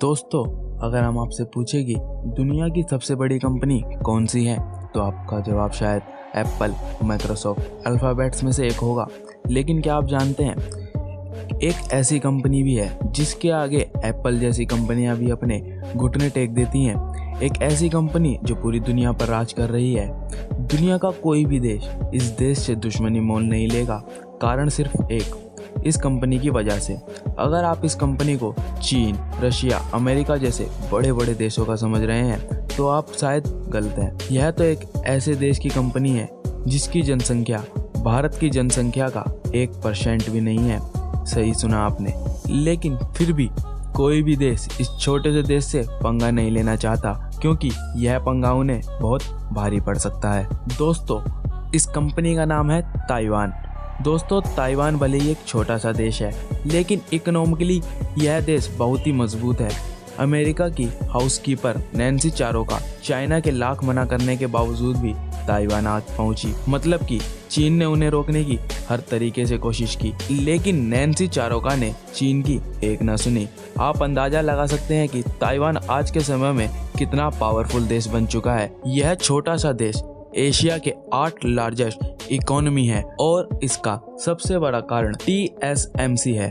दोस्तों, अगर हम आपसे पूछे कि दुनिया की सबसे बड़ी कंपनी कौन सी है तो आपका जवाब शायद एप्पल, माइक्रोसॉफ्ट, अल्फ़ाबेट्स में से एक होगा। लेकिन क्या आप जानते हैं एक ऐसी कंपनी भी है जिसके आगे एप्पल जैसी कंपनियां भी अपने घुटने टेक देती हैं। एक ऐसी कंपनी जो पूरी दुनिया पर राज कर रही है। दुनिया का कोई भी देश इस देश से दुश्मनी मोल नहीं लेगा, कारण सिर्फ एक, इस कंपनी की वजह से। अगर आप इस कंपनी को चीन, रशिया, अमेरिका जैसे बड़े बड़े देशों का समझ रहे हैं तो आप शायद गलत हैं। यह तो एक ऐसे देश की कंपनी है जिसकी जनसंख्या भारत की जनसंख्या का 1% भी नहीं है। सही सुना आपने। लेकिन फिर भी कोई भी देश इस छोटे से देश से पंगा नहीं लेना चाहता, क्योंकि यह पंगा उन्हें बहुत भारी पड़ सकता है। दोस्तों, इस कंपनी का नाम है ताइवान। दोस्तों, ताइवान भले ही एक छोटा सा देश है, लेकिन इकोनॉमिकली यह देश बहुत ही मजबूत है। अमेरिका की हाउसकीपर नैन्सी चारोका चाइना के लाख मना करने के बावजूद भी ताइवान आज पहुंची। मतलब कि चीन ने उन्हें रोकने की हर तरीके से कोशिश की, लेकिन नैन्सी चारोका ने चीन की एक न सुनी। आप अंदाजा लगा सकते हैं कि ताइवान आज के समय में कितना पावरफुल देश बन चुका है। यह छोटा सा देश एशिया के 8 लार्जेस्ट इकोनॉमी है और इसका सबसे बड़ा कारण TSMC है।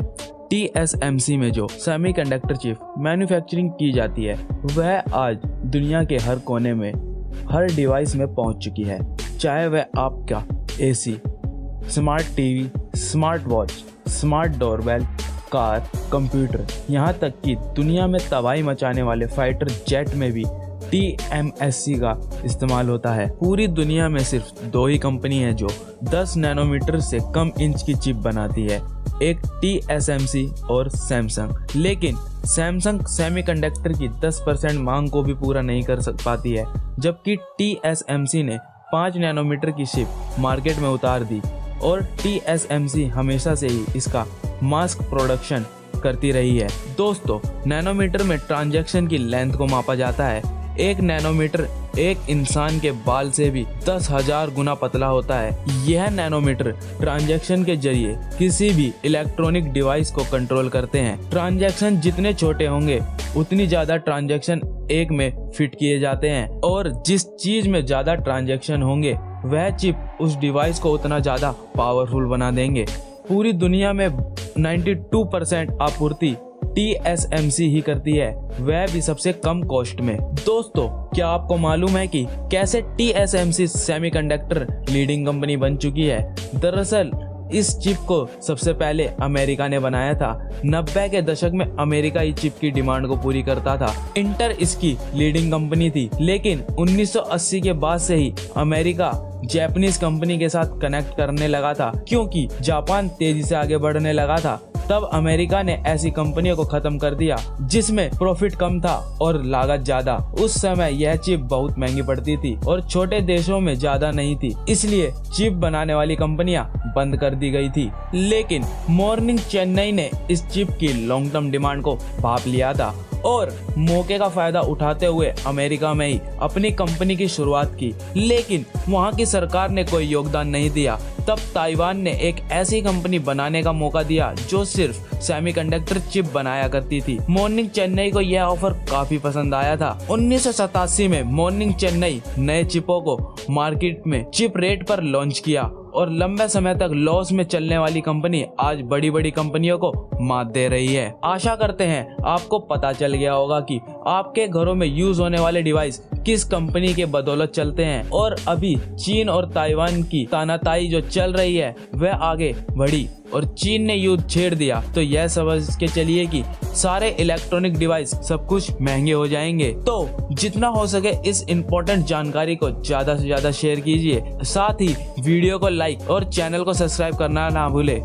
TSMC में जो सेमीकंडक्टर चिप मैन्युफैक्चरिंग की जाती है वह आज दुनिया के हर कोने में, हर डिवाइस में पहुंच चुकी है। चाहे वह आपका AC, smart TV, smart watch, smart doorbell, car, computer, यहाँ तक कि दुनिया में तबाही मचाने वाले फाइटर जेट में भी TSMC का इस्तेमाल होता है। पूरी दुनिया में सिर्फ 2 ही कंपनी है जो 10 नैनोमीटर से कम इंच की चिप बनाती है, एक TSMC और सैमसंग। लेकिन सैमसंग सेमीकंडक्टर की 10% मांग को भी पूरा नहीं कर पाती है, जबकि TSMC ने 5 नैनोमीटर की चिप मार्केट में उतार दी। और TSMC हमेशा से ही इसका मास्क प्रोडक्शन करती रही है। दोस्तों, नैनोमीटर में ट्रांजैक्शन की लेंथ को मापा जाता है। एक नैनोमीटर एक इंसान के बाल से भी 10,000 गुना पतला होता है। यह नैनोमीटर ट्रांजैक्शन के जरिए किसी भी इलेक्ट्रॉनिक डिवाइस को कंट्रोल करते हैं। ट्रांजैक्शन जितने छोटे होंगे उतनी ज्यादा ट्रांजैक्शन एक में फिट किए जाते हैं, और जिस चीज में ज्यादा ट्रांजैक्शन होंगे वह चिप उस डिवाइस को उतना ज्यादा पावरफुल बना देंगे। पूरी दुनिया में 92% आपूर्ति TSMC ही करती है, वह भी सबसे कम कॉस्ट में। दोस्तों, क्या आपको मालूम है कि कैसे TSMC सेमीकंडक्टर लीडिंग कंपनी बन चुकी है? दरअसल इस चिप को सबसे पहले अमेरिका ने बनाया था। 90 के दशक में अमेरिका इस चिप की डिमांड को पूरी करता था। इंटर इसकी लीडिंग कंपनी थी, लेकिन 1980 के बाद से ही अमेरिका जापानीज कंपनी के साथ कनेक्ट करने लगा था, क्योंकि जापान तेजी से आगे बढ़ने लगा था। तब अमेरिका ने ऐसी कंपनियों को खत्म कर दिया जिसमें प्रॉफिट कम था और लागत ज्यादा। उस समय यह चिप बहुत महंगी पड़ती थी और छोटे देशों में ज्यादा नहीं थी, इसलिए चिप बनाने वाली कंपनियां बंद कर दी गई थी। लेकिन मॉर्निंग चेन्नई ने इस चिप की लॉन्ग टर्म डिमांड को भाप लिया था और मौके का फायदा उठाते हुए अमेरिका में ही अपनी कंपनी की शुरुआत की। लेकिन वहां की सरकार ने कोई योगदान नहीं दिया। तब ताइवान ने एक ऐसी कंपनी बनाने का मौका दिया जो सिर्फ सेमीकंडक्टर चिप बनाया करती थी। मॉर्निंग चेन्नई को यह ऑफर काफी पसंद आया था। 1987 में मॉर्निंग चेन्नई नए चिपों को मार्केट में चिप रेट पर लॉन्च किया और लंबे समय तक लॉस में चलने वाली कंपनी आज बड़ी बड़ी कंपनियों को मात दे रही है। आशा करते हैं आपको पता चल गया होगा कि आपके घरों में यूज होने वाले डिवाइस किस कंपनी के बदौलत चलते हैं। और अभी चीन और ताइवान की तानाताई जो चल रही है वह आगे बढ़ी और चीन ने युद्ध छेड़ दिया, तो यह समझ के चलिए कि सारे इलेक्ट्रॉनिक डिवाइस सब कुछ महंगे हो जाएंगे। तो जितना हो सके इस इम्पोर्टेंट जानकारी को ज्यादा से ज्यादा शेयर कीजिए, साथ ही वीडियो को लाइक और चैनल को सब्सक्राइब करना ना भूले।